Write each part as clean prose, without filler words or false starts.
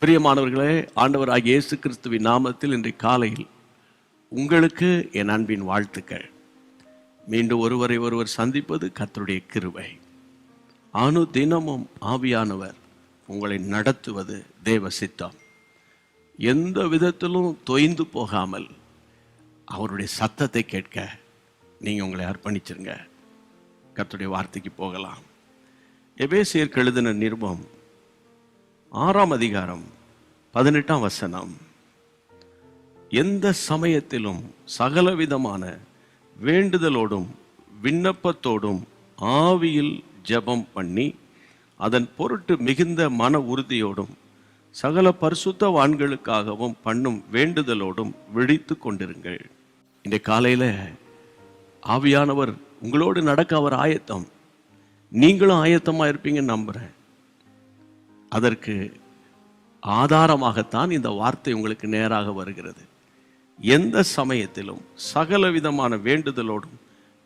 பிரியமானவர்களே, ஆண்டவராகிய இயேசு கிறிஸ்துவின் நாமத்தில் இன்றைய காலையில் உங்களுக்கு என் அன்பின் வாழ்த்துக்கள். மீண்டும் ஒருவரை சந்திப்பது கர்த்தருடைய கிருபை. தினமும் ஆவியானவர் உங்களை நடத்துவது தேவ சித்தம். எந்த விதத்திலும் தொய்ந்து போகாமல் அவருடைய சத்தத்தை கேட்க நீங்கள் உங்களை அர்ப்பணிச்சிருங்க. கர்த்தருடைய வார்த்தைக்கு போகலாம். எபேசியருக்கு எழுதின நிருபம் 6ஆம் அதிகாரம் 18ஆம் வசனம். எந்த சமயத்திலும் சகலவிதமான வேண்டுதலோடும் விண்ணப்பத்தோடும் ஆவியில் ஜெபம் பண்ணி அதன் பொருட்டு மிகுந்த மன உறுதியோடும் சகல பரிசுத்தவான்களுக்காகவும் பண்ணும் வேண்டுதலோடும் விழித்து கொண்டிருங்கள். இந்த காலையில் ஆவியானவர் உங்களோடு நடக்க அவர் ஆயத்தம். நீங்களும் ஆயத்தமாக இருப்பீங்கன்னு நம்புகிறேன். அதற்கு ஆதாரமாகத்தான் இந்த வார்த்தை உங்களுக்கு நேராக வருகிறது. எந்த சமயத்திலும் சகல விதமான வேண்டுதலோடும்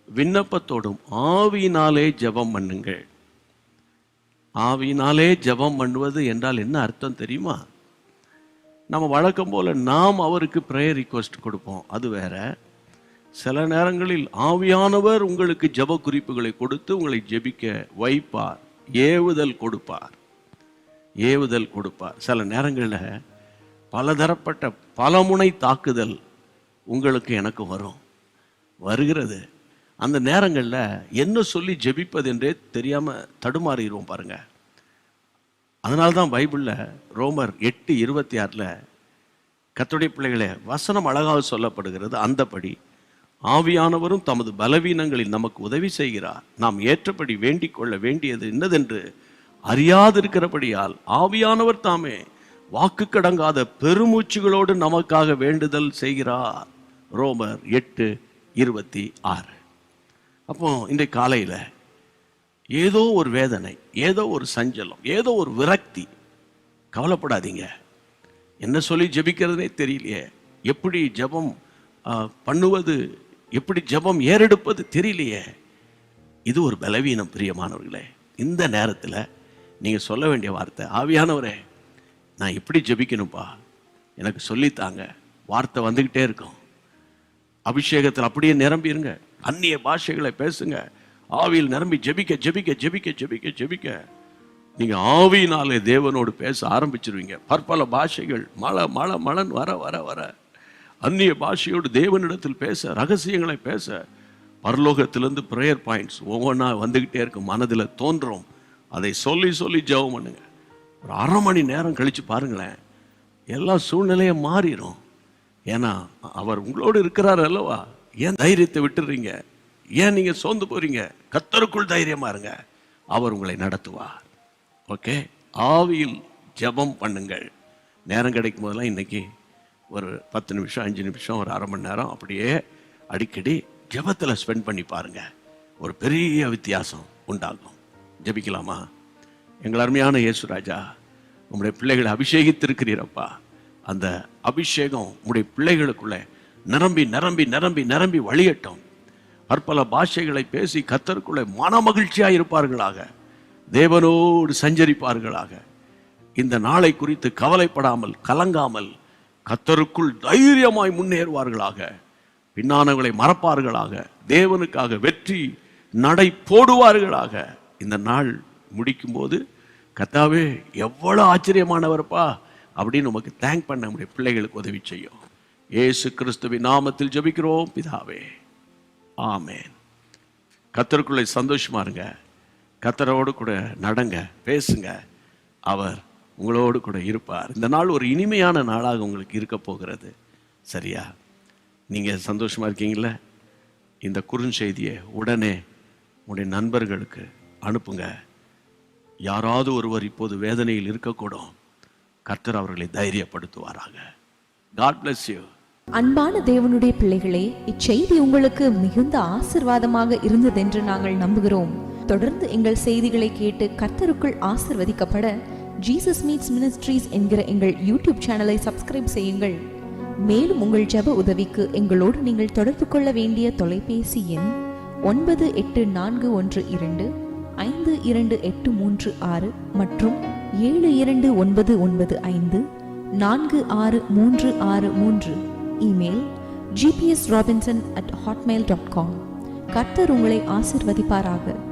விண்ணப்பத்தோடும் ஆவியினாலே ஜெபம் பண்ணுங்கள். ஆவியினாலே ஜெபம் பண்ணுவது என்றால் என்ன அர்த்தம் தெரியுமா? நம்ம வழக்கம் போல நாம் அவருக்கு ப்ரேயர் ரிக்வெஸ்ட் கொடுப்போம், அது வேற. சில நேரங்களில் ஆவியானவர் உங்களுக்கு ஜெப குறிப்புகளை கொடுத்து உங்களை ஜெபிக்க வைப்பார், ஏவுதல் கொடுப்பார். சில நேரங்களில் பலதரப்பட்ட பலமுனை தாக்குதல் உங்களுக்கு எனக்கு வருகிறது. அந்த நேரங்களில் என்ன சொல்லி ஜெபிப்பது என்றே தெரியாமல் தடுமாறிடுவோம் பாருங்க. அதனால்தான் பைபிளில் ரோமர் 8:26 கர்த்தருடைய பிள்ளைகளே, வசனம் அழகாக சொல்லப்படுகிறது. அந்தபடி ஆவியானவரும் தமது பலவீனங்களில் நமக்கு உதவி செய்கிறார். நாம் ஏற்றபடி வேண்டிக் கொள்ள வேண்டியது என்னதென்று அறியாதிருக்கிறபடியால் ஆவியானவர் தாமே வாக்கு கடங்காத பெருமூச்சுகளோடு நமக்காக வேண்டுதல் செய்கிறார். ரோமர் 8:26. அப்போ இன்றைய காலையில் ஏதோ ஒரு வேதனை, ஏதோ ஒரு சஞ்சலம், ஏதோ ஒரு விரக்தி. கவலைப்படாதீங்க. என்ன சொல்லி ஜெபிக்கிறதுனே தெரியலையே, எப்படி ஜெபம் பண்ணுவது, எப்படி ஜெபம் ஏறெடுப்பது தெரியலையே. இது ஒரு பலவீனம். பிரியமானவர்களே, இந்த நேரத்தில் நீங்கள் சொல்ல வேண்டிய வார்த்தை, ஆவியானவரே நான் எப்படி ஜெபிக்கணும்ப்பா, எனக்கு சொல்லித்தாங்க. வார்த்தை வந்துக்கிட்டே இருக்கும். அபிஷேகத்தில் அப்படியே நிரம்பிடுங்க. அந்நிய பாஷைகளை பேசுங்க. ஆவியில் நிரம்பி ஜெபிக்க ஜெபிக்க ஜெபிக்க ஜெபிக்க ஜெபிக்க நீங்கள் ஆவியினாலே தேவனோடு பேச ஆரம்பிச்சிருவீங்க. பற்பல பாஷைகள் மழை மழை மழன் வர வர வர அந்நிய பாஷையோடு தேவனிடத்தில் பேச, ரகசியங்களை பேச, பரலோகத்திலிருந்து ப்ரேயர் பாயிண்ட்ஸ் ஒவ்வொன்றா வந்துக்கிட்டே இருக்கும். மனதில் தோன்றும். அதை சொல்லி சொல்லி ஜெபம் பண்ணுங்க. ஒரு அரை மணி நேரம் கழித்து பாருங்களேன், எல்லா சூழ்நிலையும் மாறிடும். ஏன்னா அவர் உங்களோடு இருக்கிறார் அல்லவா. ஏன் தைரியத்தை விட்டுறீங்க? ஏன் நீங்கள் சோர்ந்து போறீங்க? கர்த்தருக்குள் தைரியமா இருங்க, அவர் உங்களை நடத்துவார். ஓகே, ஆவியில் ஜெபம் பண்ணுங்கள். நேரம் கிடைக்கும் போதெல்லாம் இன்னைக்கு ஒரு 10 நிமிஷம், 5 நிமிஷம், ஒரு அரை மணி நேரம் அப்படியே அடிக்கடி ஜெபத்தில் ஸ்பெண்ட் பண்ணி பாருங்க. ஒரு பெரிய வித்தியாசம் உண்டாகும். ஜெபிக்கலாமா? எங்கள் அருமையான இயேசு ராஜா, உங்களுடைய பிள்ளைகளை அபிஷேகித்திருக்கிறீரப்பா. அந்த அபிஷேகம் உங்களுடைய பிள்ளைகளுக்குள்ளே நிரம்பி நிரம்பி நிரம்பி நிரம்பி வழியட்டும். பற்பல பாஷைகளை பேசி கர்த்தருக்குள்ளே மன மகிழ்ச்சியாக இருப்பார்களாக, தேவனோடு சஞ்சரிப்பார்களாக. இந்த நாளை குறித்து கவலைப்படாமல் கலங்காமல் கர்த்தருக்குள் தைரியமாய் முன்னேறுவார்களாக. பின்னானவர்களை மறப்பார்களாக. தேவனுக்காக வெற்றி நடை போடுவார்களாக. இந்த நாள் முடிக்கும் போது கர்த்தாவே எவ்வளவு ஆச்சரியமானவர்ப்பா அப்படின்னு நமக்கு தேங்க் பண்ண நம்முடைய பிள்ளைகளுக்கு உதவி செய்யும். இயேசு கிறிஸ்துவின் நாமத்தில் ஜெபிக்கிறோம் பிதாவே, ஆமென். கர்த்தருக்குள்ளே சந்தோஷமா இருங்க. கர்த்தரோடு கூட நடங்க, பேசுங்க. அவர் உங்களோடு கூட இருப்பார். இந்த நாள் ஒரு இனிமையான நாளாக உங்களுக்கு இருக்க போகிறது. சரியா? நீங்கள் சந்தோஷமா இருக்கீங்களா? இந்த குறுஞ்செய்தியை உடனே உங்களுடைய நண்பர்களுக்கு அனுப்புங்க. யாராவது ஒருவர் இப்போது வேதனையில் இருக்கக்கூடும். கர்த்தர் அவர்களை தைரியப்படுத்துவாராக. God bless you. அன்பான தேவனுடைய பிள்ளைகளே, இச்செய்தி உங்களுக்கு மிகுந்த ஆசீர்வாதமாக இருந்ததென்று நாங்கள் நம்புகிறோம். தொடர்ந்து எங்கள் செய்திகளை கேட்டு கர்த்தருக்குள் ஆசீர்வதிக்கப்பட ஜீசஸ் மீட்ஸ் மினிஸ்ட்ரீஸ் என்கிற எங்கள் யூடியூப் சேனலை சப்ஸ்கிரைப் செய்யுங்கள். மேலும் உங்கள் ஜெப உதவிக்கு எங்களோடு நீங்கள் தொடர்பு கொள்ள வேண்டிய தொலைபேசி எண் 9841252836 மற்றும் 7299546363. Email gpsrobinson@hotmail.com. கர்த்தர் உங்களை ஆசீர்வதிப்பாராக.